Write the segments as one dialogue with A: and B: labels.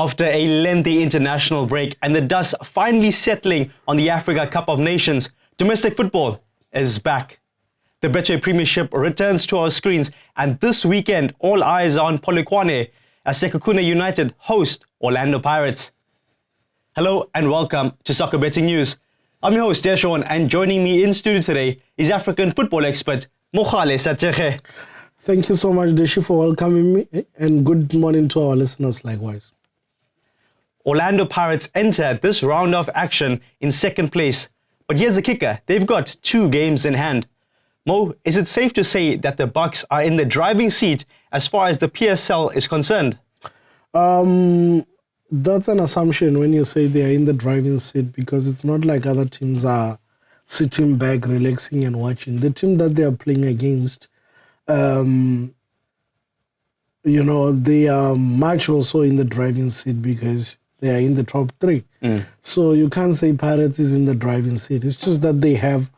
A: After a lengthy international break and the dust finally settling on the Africa Cup of Nations, domestic football is back. The Betway Premiership returns to our screens, and this weekend all eyes are on Polokwane as Sekhukhune United host Orlando Pirates. Hello and welcome to Soccer Betting News. I'm your host Desh, and joining me in studio today is African football expert Mogale Sathekge.
B: Thank you so much, Deshi, for welcoming me, and good morning to our listeners likewise.
A: Orlando Pirates enter this round of action in second place. But here's the kicker, they've got 2 games in hand. Mo, is it safe to say that the Bucks are in the driving seat as far as the PSL is concerned?
B: That's an assumption when you say they are in the driving seat, because it's not like other teams are sitting back, relaxing and watching. The team that they are playing against, they are much also in the driving seat because they are in the top 3. So you can't say Pirates is in the driving seat. It's just that they have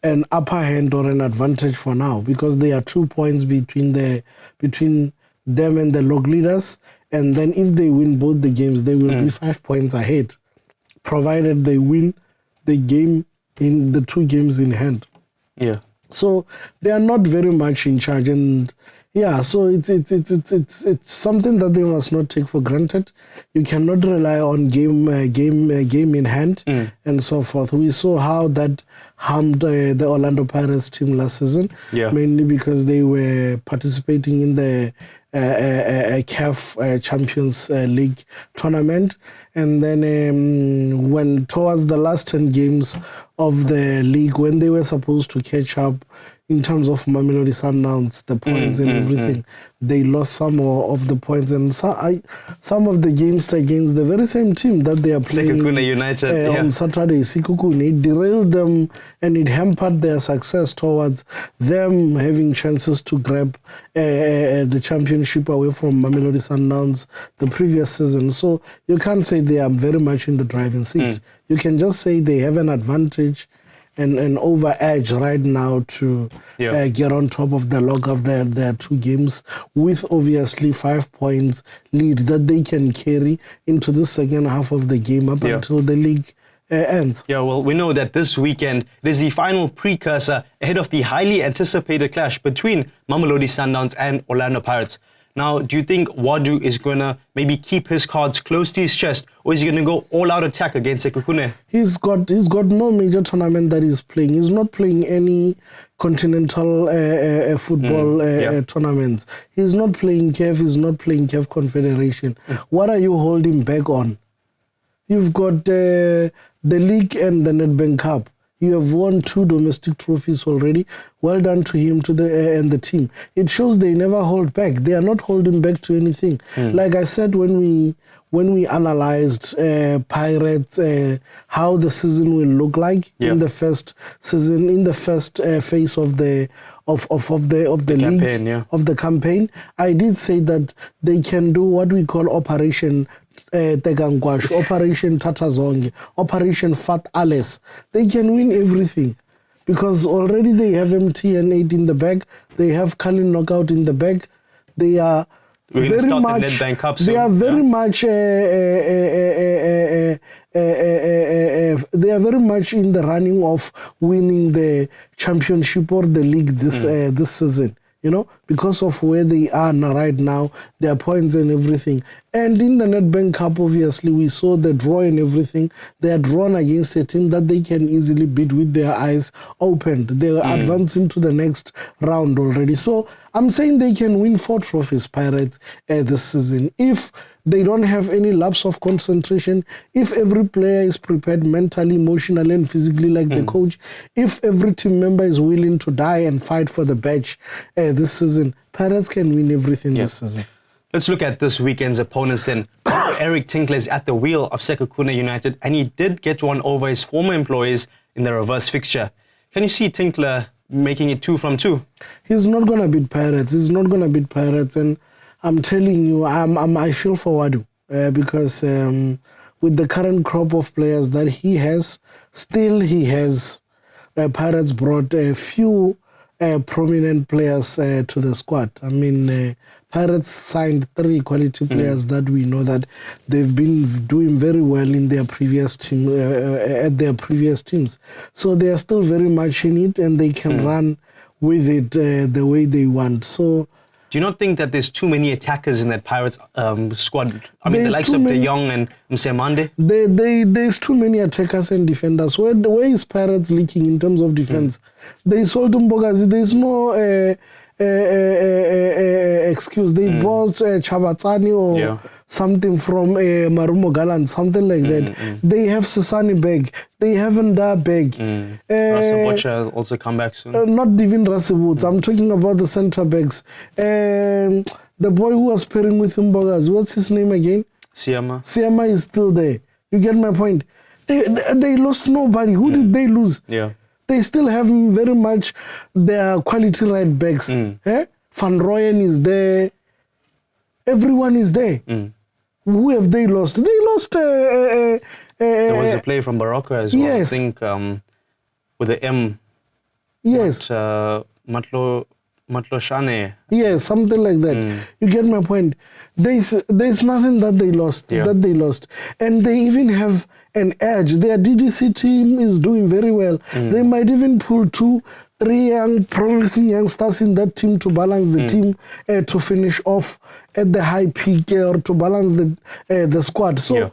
B: an upper hand or an advantage for now, because there are 2 points between them and the log leaders. And then if they win both the games, they will be 5 points ahead, provided they win the game in the 2 games in hand.
A: Yeah.
B: So they are not very much in charge, and so it's something that they must not take for granted. You cannot rely on game in hand and so forth. We saw how that harmed the Orlando Pirates team last season, mainly because they were participating in the CAF Champions League tournament, and then when towards the last 10 games of the league, when they were supposed to catch up in terms of Mamelodi Sundowns, the points and everything, they lost some of the points, and some of the games against the very same team that they are playing
A: Sekhukhune United,
B: on Saturday, Sekhukhune, it derailed them and it hampered their success towards them having chances to grab the championship away from Mamelodi Sundowns the previous season. So you can't say they are very much in the driving seat. You can just say they have an advantage and an over edge right now to get on top of the log of their 2 games, with obviously 5 points lead that they can carry into the second half of the game up until the league ends.
A: Yeah, well, we know that this weekend it is the final precursor ahead of the highly anticipated clash between Mamelodi Sundowns and Orlando Pirates. Now, do you think Wadu is going to maybe keep his cards close to his chest, or is he going to go all-out attack against Sekhukhune?
B: He's got no major tournament that he's playing. He's not playing any continental football tournaments. He's not playing CAF. He's not playing CAF Confederation. What are you holding back on? You've got the league and the Nedbank Cup. You have won 2 domestic trophies already. Well done to him and the team. It shows they never hold back. They are not holding back to anything. Like I said when we analyzed Pirates, how the season will look like in the first season, in the first phase of the league, of the campaign, I did say that they can do what we call Operation Tegangwash, Operation Tatazonge, Operation Fat Alice. They can win everything because already they have MTN8 in the bag. They have Kalin Knockout in the bag. They are very much. They are very much. They are very much in the running of winning the championship or the league this season. Because of where they are right now, their points and everything. And in the Nedbank Cup, obviously, we saw the draw and everything. They are drawn against a team that they can easily beat with their eyes opened. They are advancing to the next round already. So I'm saying they can win 4 trophies, Pirates, this season. If they don't have any lapse of concentration, if every player is prepared mentally, emotionally, and physically like the coach, if every team member is willing to die and fight for the badge this season, Pirates can win everything this season.
A: Let's look at this weekend's opponents then. Eric Tinkler is at the wheel of Sekhukhune United, and he did get one over his former employees in the reverse fixture. Can you see Tinkler making it 2 from 2?
B: He's not going to beat Pirates. He's not going to beat Pirates, and I'm telling you, I feel for Wadu because with the current crop of players that he has, still he has Pirates brought a few prominent players to the squad. I mean, Pirates signed 3 quality players that we know that they've been doing very well in their previous team, at their previous teams. So they are still very much in it, and they can run with it the way they want. So,
A: do you not think that there's too many attackers in that Pirates squad? I mean, the likes of De Jong and Msemande?
B: There's too many attackers and defenders. Where is Pirates leaking in terms of defense? There's Solto Mbogazi. There's no excuse. They bought Chabatani or something from Marumo Galant, something like that. They have Sasani Beg. They have Nda Beg.
A: Rasa Bocha will also come back soon.
B: Not even Rasi Woods. I'm talking about the centre backs. The boy who was pairing with Mbogazi, what's his name again?
A: Siama.
B: Siama is still there. You get my point? They lost nobody. Who did they lose?
A: Yeah.
B: They still have very much their quality right backs. Van Rooyen is there. Everyone is there. Who have they lost? They lost...
A: there was a player from Morocco as well.
B: Yes.
A: I think with the M.
B: Yes.
A: Matlo Shane.
B: Yes, something like that. You get my point. There's nothing that they lost. And they even have an edge. Their DDC team is doing very well. They might even pull 2-3 young promising youngsters in that team to balance the team to finish off at the high peak or to balance the squad. So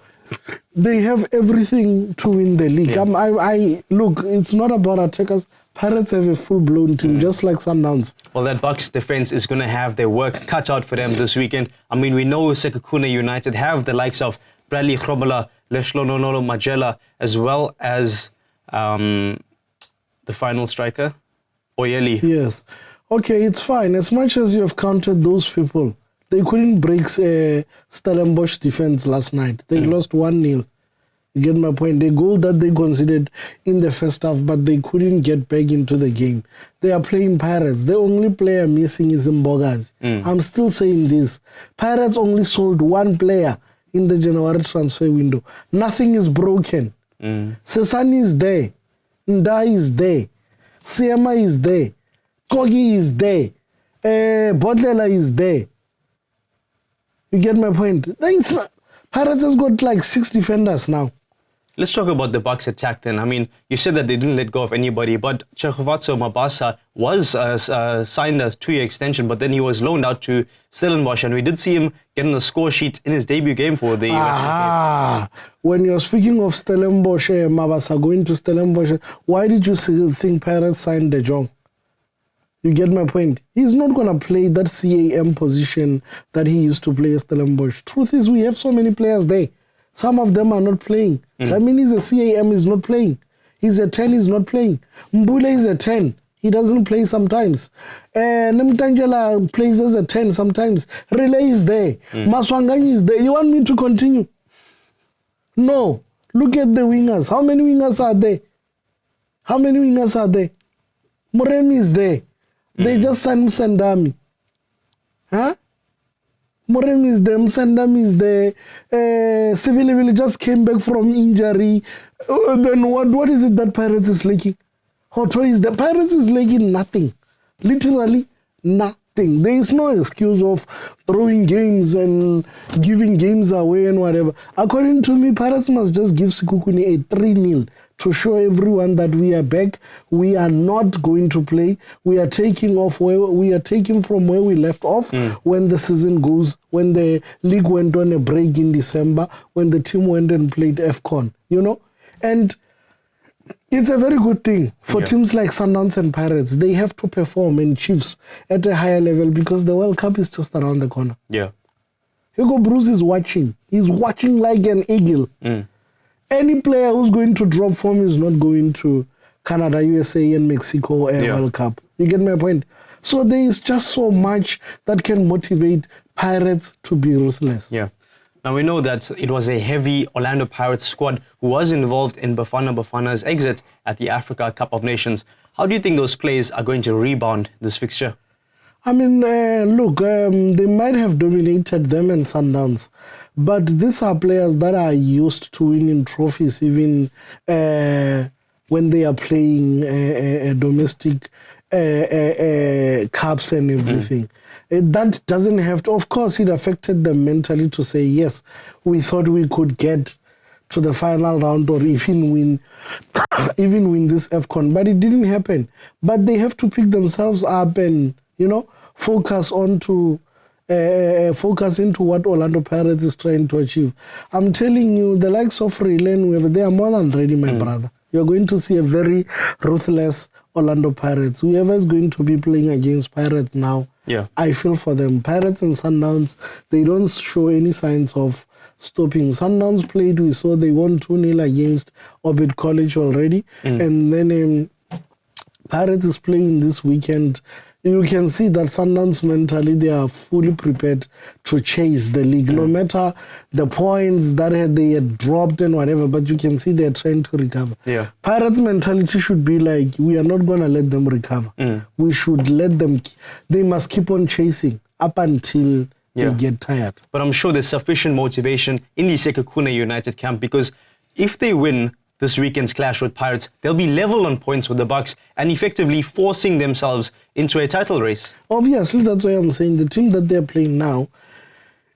B: they have everything to win the league. I look, it's not about attackers. Pirates have a full-blown team, just like Sundowns.
A: Well, that Bucks defense is going to have their work cut out for them this weekend. I mean, we know Sekhukhune United have the likes of Bradley Grobbelaar, Leshlonololo Majela, as well as the final striker, Oyeli.
B: Yes. Okay, it's fine. As much as you have counted those people, they couldn't break Stellenbosch defense last night. They lost 1-0. You get my point? The goal that they considered in the first half, but they couldn't get back into the game. They are playing Pirates. The only player missing is Mbogazi. I'm still saying this. Pirates only sold 1 player in the January transfer window. Nothing is broken. Sesani is there. Nda is there. Siama is there. Kogi is there. Bodlela is there. You get my point? Pirates has got like 6 defenders now.
A: Let's talk about the Bucks attack then. I mean, you said that they didn't let go of anybody, but Tshegofatso Mabasa was signed a 2-year extension, but then he was loaned out to Stellenbosch, and we did see him get on the score sheet in his debut game for the Western Cape.
B: When you're speaking of Stellenbosch, Mabasa going to Stellenbosch, why did you think Pirates signed De Jong? You get my point? He's not going to play that CAM position that he used to play at Stellenbosch. Truth is, we have so many players there. Some of them are not playing. I mean, he's a CAM, he's not playing. He's a 10, he's not playing. Mbule is a 10. He doesn't play sometimes. Nemtangela plays as a 10 sometimes. Relay is there. Maswanganyi is there. You want me to continue? No. Look at the wingers. How many wingers are there? Moremi is there. They just signed Sandami. Huh? Moremi is there, Msandami is there. Sivilivili just came back from injury. Then what is it that Pirates is lacking? Hoto is there. Pirates is lacking nothing. Literally nothing. There is no excuse of throwing games and giving games away and whatever. According to me, Pirates must just give Sekhukhune a 3-0 to show everyone that we are back. We are not going to play. We are taking from where we left off when the season goes, when the league went on a break in December, when the team went and played AFCON, you know? And it's a very good thing for teams like Sundowns and Pirates. They have to perform and Chiefs at a higher level because the World Cup is just around the corner.
A: Yeah.
B: Hugo Bruce is watching. He's watching like an eagle. Any player who's going to drop form is not going to Canada, USA, and Mexico World Cup. You get my point? So there is just so much that can motivate Pirates to be ruthless.
A: Yeah. Now we know that it was a heavy Orlando Pirates squad who was involved in Bafana's exit at the Africa Cup of Nations. How do you think those players are going to rebound this fixture?
B: I mean, look, they might have dominated them and Sundowns, but these are players that are used to winning trophies even when they are playing domestic cups and everything. That doesn't have to, of course, it affected them mentally to say, yes, we thought we could get to the final round or even win this AFCON, but it didn't happen. But they have to pick themselves up and, focus into what Orlando Pirates is trying to achieve. I'm telling you, the likes of Raylan, they are more than ready, my brother. You're going to see a very ruthless Orlando Pirates. Whoever is going to be playing against Pirates now, I feel for them. Pirates and Sundowns, they don't show any signs of stopping. Sundowns played, we saw they won 2-0 against Orbit College already. And then Pirates is playing this weekend. You can see that Sundowns mentally, they are fully prepared to chase the league, no matter the points that they had dropped and whatever, but you can see they're trying to recover. Pirates' mentality should be like, we are not going to let them recover. We should let them, they must keep on chasing up until they get tired.
A: But I'm sure there's sufficient motivation in the Sekhukhune United camp, because if they win this weekend's clash with Pirates, they'll be level on points with the Bucks and effectively forcing themselves into a title race.
B: Obviously, that's why I'm saying the team that they're playing now,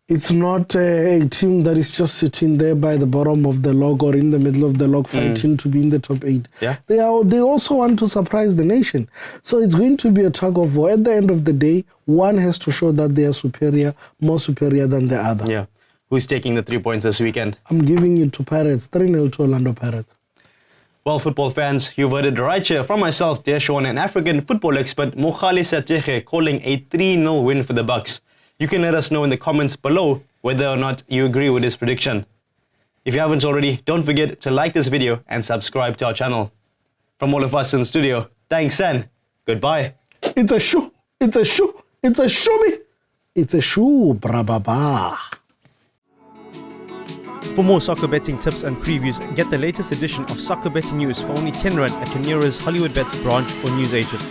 B: it's not a team that is just sitting there by the bottom of the log or in the middle of the log fighting to be in the top 8. They also want to surprise the nation. So it's going to be a tug of war. At the end of the day, one has to show that they are superior, more superior than the other.
A: Who's taking the 3 points this weekend?
B: I'm giving it to Pirates, 3-0 to Orlando Pirates.
A: Well, football fans, you've heard it right here from myself, Desh, and African football expert Mogale Sathekge calling a 3-0 win for the Bucks. You can let us know in the comments below whether or not you agree with this prediction. If you haven't already, don't forget to like this video and subscribe to our channel. From all of us in the studio, thanks and goodbye.
B: It's a shoe. It's a shoe. It's a shoe. It's a shoe, brababa.
A: For more soccer betting tips and previews, get the latest edition of Soccer Betting News for only 10 Rand at your nearest Hollywood Bets branch or news agent.